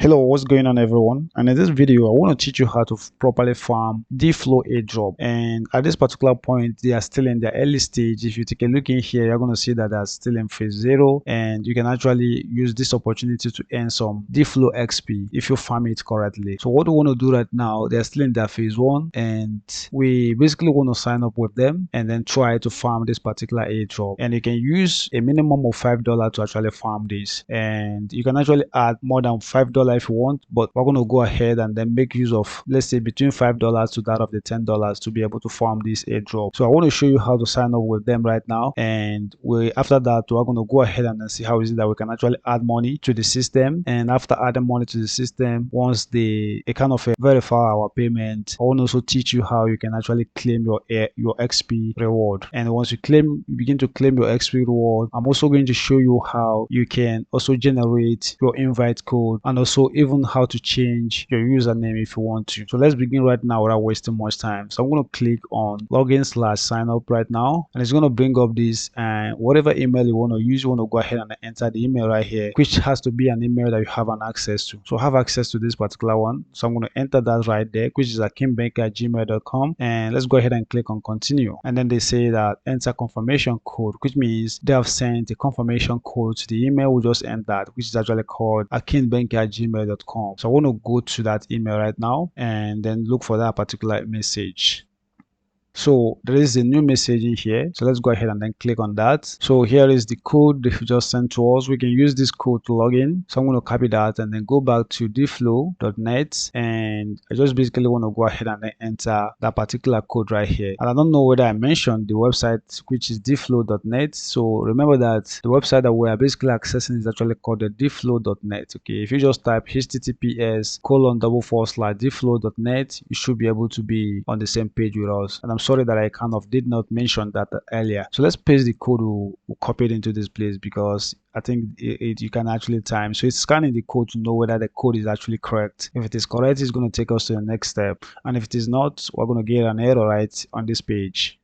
Hello, what's going on everyone? And in this video, I want to teach you how to properly farm Dflow Airdrop. And at this particular point, they are still in the early stage. If you take a look in here, you're going to see that they're still in phase 0. And you can actually use this opportunity to earn some Dflow XP if you farm it correctly. So what we want to do right now, they're still in their phase 1. And we basically want to sign up with them and then try to farm this particular airdrop. And you can use a minimum of $5 to actually farm this. And you can actually add more than $5 if you want, but we're going to go ahead and then make use of, let's say, between $5 to that of the $10 to be able to farm this airdrop. So I want to show you how to sign up with them right now, and after that we're going to go ahead and then see how is it that we can actually add money to the system. And after adding money to the system, once they kind of verify our payment, I want to also teach you how you can actually claim your XP reward. And once you begin to claim your XP reward, I'm also going to show you how you can also generate your invite code, and also even how to change your username if you want to. So let's begin right now without wasting much time. So I'm going to click on login/sign up right now, and it's going to bring up this, and whatever email you want to use, you want to go ahead and enter the email right here, which has to be an email that you have an access to. So I have access to this particular one, so I'm going to enter that right there, which is akimbank@gmail.com, and let's go ahead and click on continue. And then they say that enter confirmation code, which means they have sent a confirmation code to the email we just entered, which is actually called akimbank@gmail.com. So I want to go to that email right now and then look for that particular message. So there is a new message in here, so let's go ahead and then click on that. So here is the code they just sent to us. We can use this code to log in, so I'm going to copy that and then go back to dflow.net, and I just basically want to go ahead and then enter that particular code right here. And I don't know whether I mentioned the website, which is dflow.net. So remember that the website that we are basically accessing is actually called the dflow.net. Okay, if you just type https://dflow.net, you should be able to be on the same page with us. And I'm sorry that I kind of did not mention that earlier. So let's paste the code we copied into this place, because I think you can actually time. So it's scanning the code to know whether the code is actually correct. If it is correct, it's going to take us to the next step, and if it is not, we're going to get an error right on this page.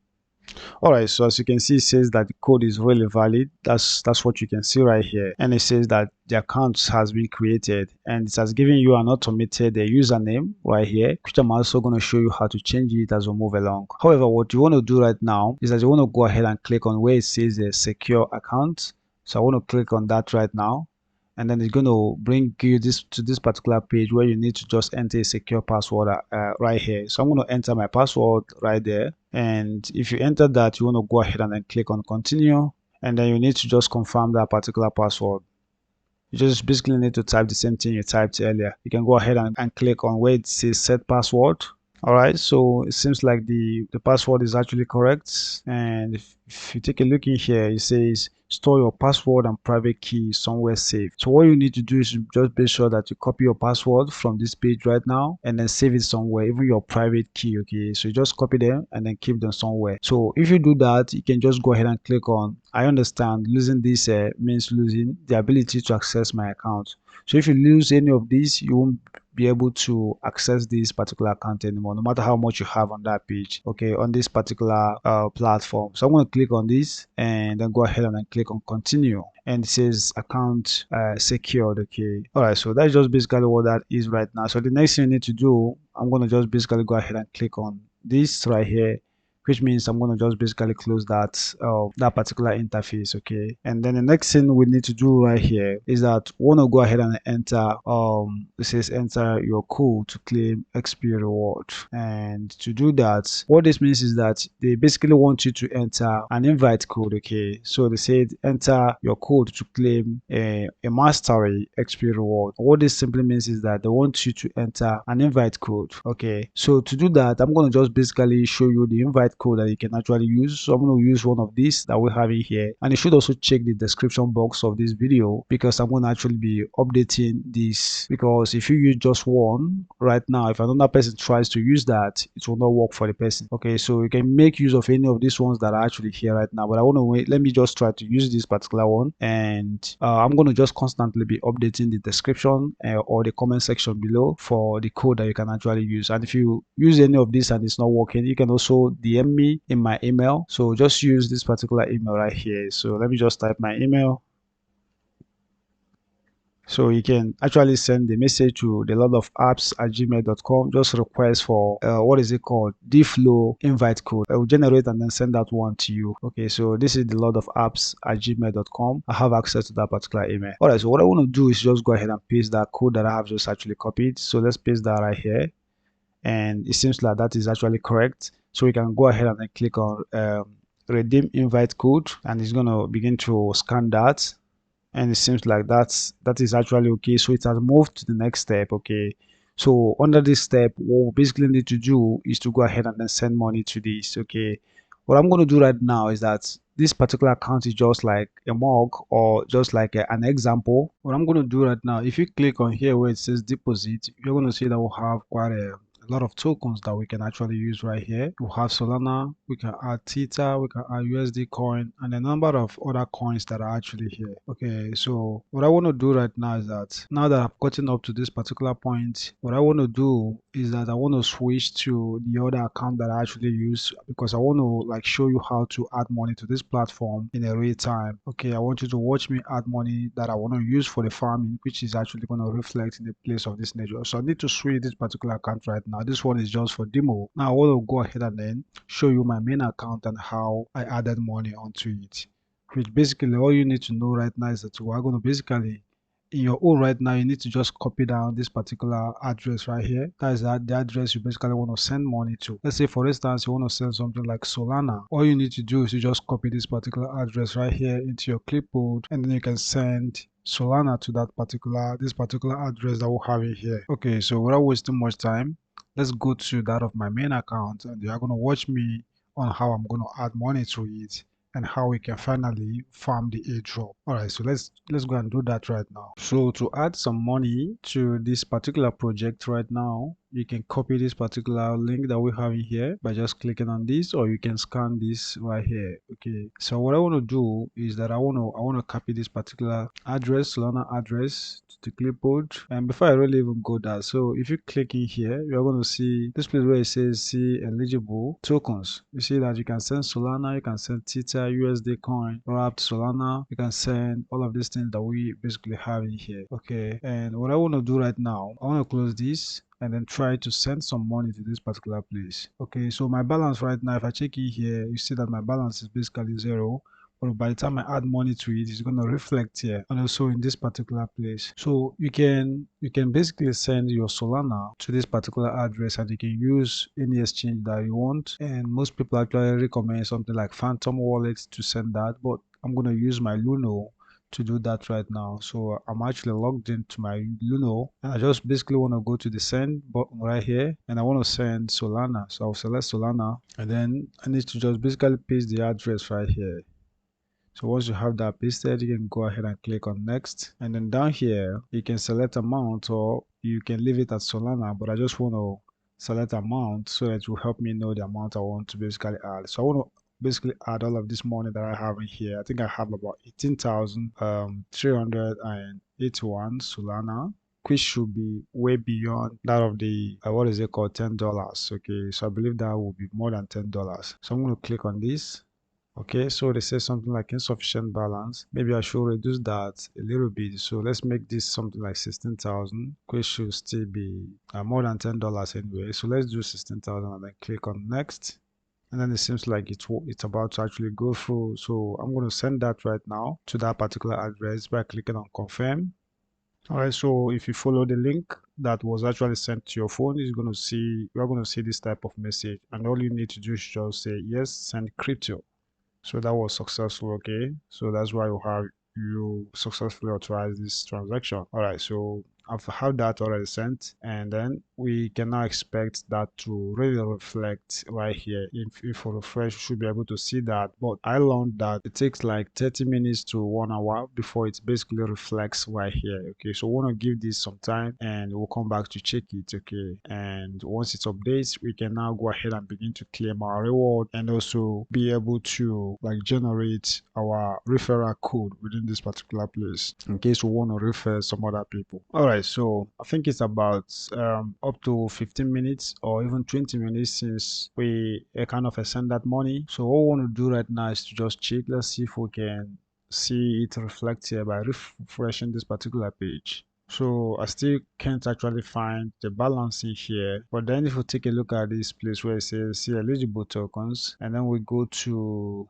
Alright, so as you can see, it says that the code is really valid. That's what you can see right here, and it says that the account has been created, and it has given you an automated username right here, which I'm also going to show you how to change it as we move along. However, what you want to do right now is that you want to go ahead and click on where it says a secure account. So I want to click on that right now, and then it's going to bring you to this particular page where you need to just enter a secure password right here. So I'm going to enter my password right there, and if you enter that, you want to go ahead and then click on continue, and then you need to just confirm that particular password. You just basically need to type the same thing you typed earlier. You can go ahead and click on where it says set password. Alright, so it seems like the password is actually correct, and if you take a look in here, it says store your password and private key somewhere safe. So what you need to do is just be sure that you copy your password from this page right now and then save it somewhere, even your private key. Okay, so you just copy them and then keep them somewhere. So if you do that, you can just go ahead and click on I understand losing this means losing the ability to access my account. So if you lose any of these, you won't be able to access this particular account anymore, no matter how much you have on that page, okay, on this particular platform. So I'm going to click on this and then go ahead and then click on continue, and it says account secured. Okay, all right, so that's just basically what that is right now. So the next thing you need to do, I'm going to just basically go ahead and click on this right here, which means I'm going to just basically close that particular interface. Okay, and then the next thing we need to do right here is that we want to go ahead and enter it says enter your code to claim XP reward. And to do that, what this means is that they basically want you to enter an invite code. Okay, so they said enter your code to claim a mastery XP reward. What this simply means is that they want you to enter an invite code. Okay, so to do that, I'm going to just basically show you the invite code that you can actually use. So I'm going to use one of these that we have in here, and you should also check the description box of this video, because I'm going to actually be updating this, because if you use just one right now, if another person tries to use that, it will not work for the person. Okay, so you can make use of any of these ones that are actually here right now, but I want to wait. Let me just try to use this particular one, and I'm going to just constantly be updating the description or the comment section below for the code that you can actually use. And if you use any of this and it's not working, you can also DM me in my email. So just use this particular email right here. So let me just type my email. So you can actually send the message to thelordofapps@gmail.com. Just request for what is it called, Dflow Invite Code. I will generate and then send that one to you. Okay, so this is thelordofapps@gmail.com. I have access to that particular email. Alright, so what I want to do is just go ahead and paste that code that I have just actually copied. So let's paste that right here, and it seems like that is actually correct. So we can go ahead and then click on redeem invite code, and it's going to begin to scan that, and it seems like that is actually okay. So it has moved to the next step. Okay, so under this step, what we basically need to do is to go ahead and then send money to this. Okay, what I'm going to do right now is that this particular account is just like a mug, or just like an example. What I'm going to do right now, if you click on here where it says deposit, you're going to see that we'll have quite a lot of tokens that we can actually use right here. We have Solana, we can add Theta, we can add USD coin, and a number of other coins that are actually here. Okay, so what I want to do right now is that now that I've gotten up to this particular point, what I want to do is that I want to switch to the other account that I actually use, because I want to like show you how to add money to this platform in a real time. Okay, I want you to watch me add money that I want to use for the farming, which is actually going to reflect in the place of this nature. So I need to switch this particular account right now. This one is just for demo. Now I want to go ahead and then show you my main account and how I added money onto it. Which basically all you need to know right now is that we're going to basically, in your own right now, you need to just copy down this particular address right here. That is the address you basically want to send money to. Let's say for instance you want to send something like Solana. All you need to do is you just copy this particular address right here into your clipboard, and then you can send Solana to this particular address that we're having here. Okay, so without wasting much time, let's go to that of my main account, and you are going to watch me on how I'm going to add money to it and how we can finally farm the airdrop. Alright, so let's go and do that right now. So to add some money to this particular project right now, you can copy this particular link that we have in here by just clicking on this, or you can scan this right here. Okay, so what I want to do is that I want to copy this particular address, Solana address, to the clipboard. And before I really even go there, so if you click in here, you're going to see this place where it says see eligible tokens. You see that you can send Solana, you can send Theta, USD coin, wrapped Solana, you can send all of these things that we basically have in here. Okay, and what I want to do right now, I want to close this and then try to send some money to this particular place. Okay, so my balance right now, if I check in here, you see that my balance is basically zero. But by the time I add money to it, it's going to reflect here and also in this particular place. So you can basically send your Solana to this particular address, and you can use any exchange that you want. And most people actually recommend something like Phantom Wallet to send that, but I'm going to use my Luno to do that right now. So I'm actually logged into my Luno, and I just basically want to go to the send button right here, and I want to send Solana. So I'll select Solana, and then I need to just basically paste the address right here. So once you have that pasted, you can go ahead and click on next, and then down here you can select amount, or you can leave it at Solana, but I just want to select amount so that it will help me know the amount I want to basically add. So I want to basically add all of this money that I have in here. I think I have about 18,381 Solana, which should be way beyond that of the what is it called, $10. Okay, so I believe that will be more than $10. So I'm going to click on this. Okay, so they say something like insufficient balance. Maybe I should reduce that a little bit. So let's make this something like 16,000, which should still be more than $10 anyway. So let's do 16,000 and then click on next. And then it seems like it's about to actually go through. So I'm going to send that right now to that particular address by clicking on confirm. Alright, so if you follow the link that was actually sent to your phone, you're going to see this type of message, and all you need to do is just say yes, send crypto. So that was successful. Okay, so that's why you successfully authorize this transaction. All right, so I've had that already sent, and then we can now expect that to really reflect right here. If we refresh, you should be able to see that. But I learned that it takes like 30 minutes to 1 hour before it basically reflects right here. Okay, so we want to give this some time, and we'll come back to check it. Okay, and once it updates, we can now go ahead and begin to claim our reward, and also be able to like generate our referral code within this particular place in case we want to refer some other people. All right, so I think it's about up to 15 minutes or even 20 minutes since we kind of send that money. So what we want to do right now is to just check. Let's see if we can see it reflect here by refreshing this particular page. So I still can't actually find the balance in here. But then if we take a look at this place where it says see eligible tokens, and then we go to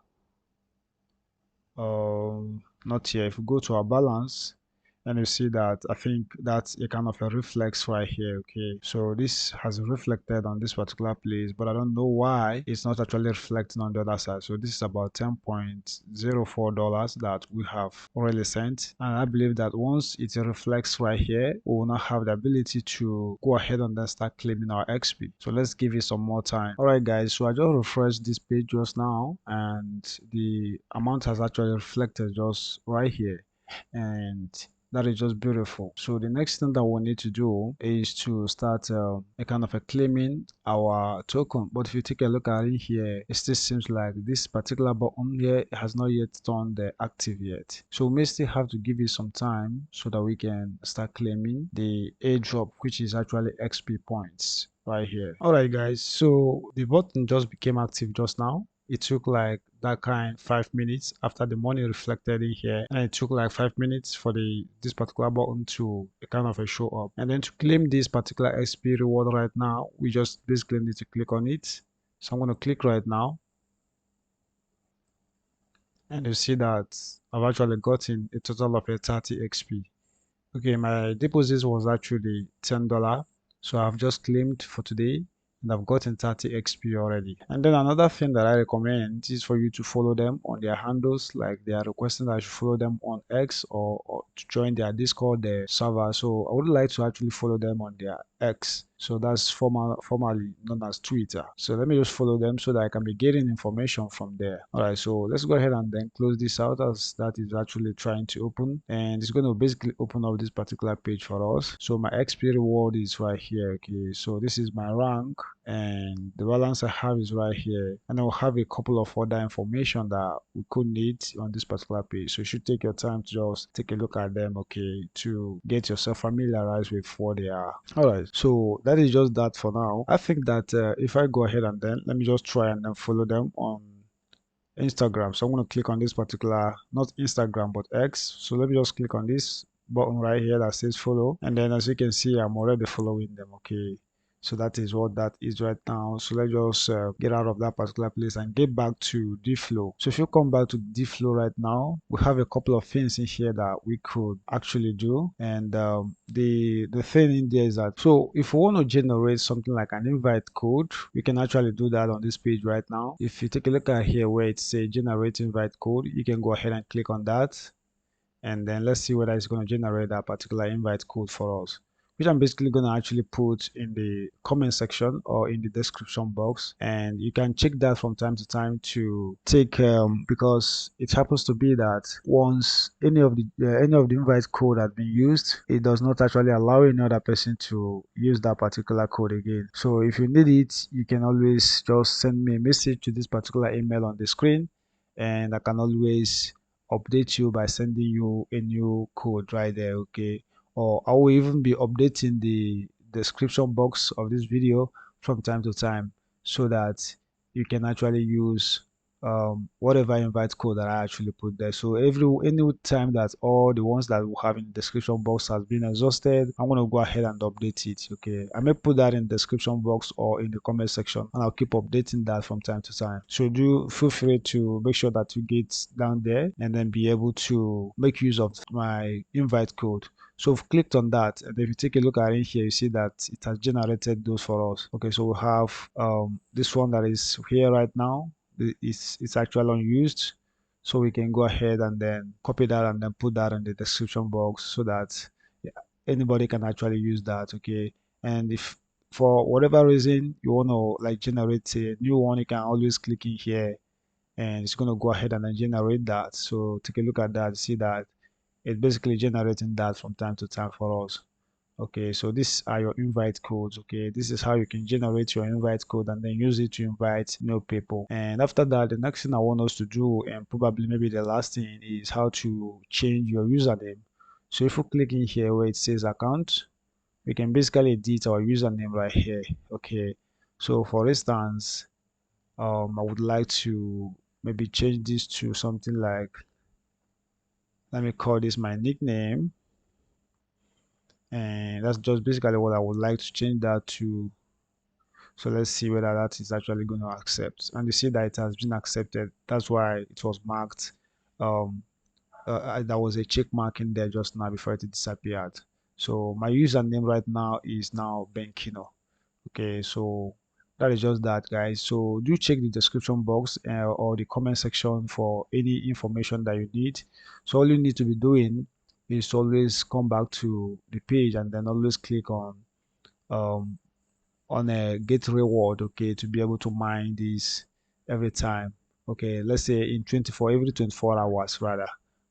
not here, if we go to our balance, and you see that I think that's a kind of a reflex right here. Okay, so this has reflected on this particular place, but I don't know why it's not actually reflecting on the other side. So this is about $10.04 that we have already sent, and I believe that once it reflects right here, we will now have the ability to go ahead and then start claiming our XP. So let's give it some more time. All right guys, so I just refreshed this page just now, and the amount has actually reflected just right here, and that is just beautiful. So the next thing that we need to do is to start a kind of a claiming our token. But if you take a look at it here, it still seems like this particular button here has not yet turned active yet. So we may still have to give it some time so that we can start claiming the airdrop, which is actually XP points right here. All right guys, so the button just became active just now. It took like that kind 5 minutes after the money reflected in here, and it took like 5 minutes for this particular button to kind of a show up. And then to claim this particular XP reward right now, we just basically need to click on it. So I'm going to click right now, and you see that I've actually gotten a total of a 30 XP. Okay, my deposit was actually $10, so I've just claimed for today, and I've gotten 30 XP already. And then another thing that I recommend is for you to follow them on their handles, like they are requesting that you follow them on X, or to join their Discord, their server. So I would like to actually follow them on their X. So that's formerly known as Twitter. So let me just follow them so that I can be getting information from there. All right, so let's go ahead and then close this out, as that is actually trying to open, and it's going to basically open up this particular page for us. So my XP reward is right here. Okay, so this is my rank, and the balance I have is right here, and I'll have a couple of other information that we could need on this particular page. So you should take your time to just take a look at them, okay, to get yourself familiarized with what they are. All right, so that is just that for now. I think that if I go ahead and then let me just try and then follow them on Instagram. So I'm going to click on this particular, not Instagram, but X. So let me just click on this button right here that says follow. And then as you can see, I'm already following them. Okay. So that is what that is right now. So let's just get out of that particular place and get back to Dflow. So if you come back to Dflow right now, we have a couple of things in here that we could actually do. And the thing in there is that, so if we want to generate something like an invite code, we can actually do that on this page right now. If you take a look at here where it says generate invite code, you can go ahead and click on that, and then let's see whether it's going to generate that particular invite code for us, which I'm basically going to actually put in the comment section or in the description box. And you can check that from time to time to take because it happens to be that once any of the invite code has been used, it does not actually allow any other person to use that particular code again. So if you need it, you can always just send me a message to this particular email on the screen, and I can always update you by sending you a new code right there. Okay, or I will even be updating the description box of this video from time to time, so that you can actually use whatever invite code that I actually put there. So any time that all the ones that we have in the description box has been exhausted, I'm going to go ahead and update it. Okay, I may put that in the description box or in the comment section, and I'll keep updating that from time to time. So do feel free to make sure that you get down there and then be able to make use of my invite code. So we've clicked on that, and if you take a look at it here, you see that it has generated those for us. Okay, so we have this one that is here right now. It's actually unused, so we can go ahead and then copy that and then put that in the description box so that anybody can actually use that. Okay, and if for whatever reason you want to like generate a new one, you can always click in here, and it's going to go ahead and then generate that. So take a look at that, see that it's basically generating that from time to time for us. Okay, so these are your invite codes. Okay, this is how you can generate your invite code and then use it to invite new people. And after that, the next thing I want us to do, and probably maybe the last thing, is how to change your username. So if you click in here where it says account, we can basically edit our username right here. Okay, so for instance, I would like to maybe change this to something like Let me call this my nickname, and that's just basically what I would like to change that to. So let's see whether that is actually going to accept. And you see that it has been accepted. That's why it was marked. Um, there was a check mark in there just now before it disappeared. So my username right now is now Benkino. Okay, so that is just that, guys. So do check the description box or the comment section for any information that you need. So all you need to be doing is to always come back to the page and then always click um, on a get reward, okay, to be able to mine this every time. Okay, let's say in 24 every 24 hours rather.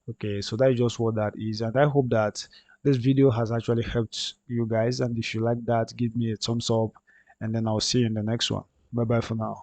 Okay, so that is just what that is, and I hope that this video has actually helped you guys, and if you like that, give me a thumbs up, and then I'll see you in the next one. Bye bye for now.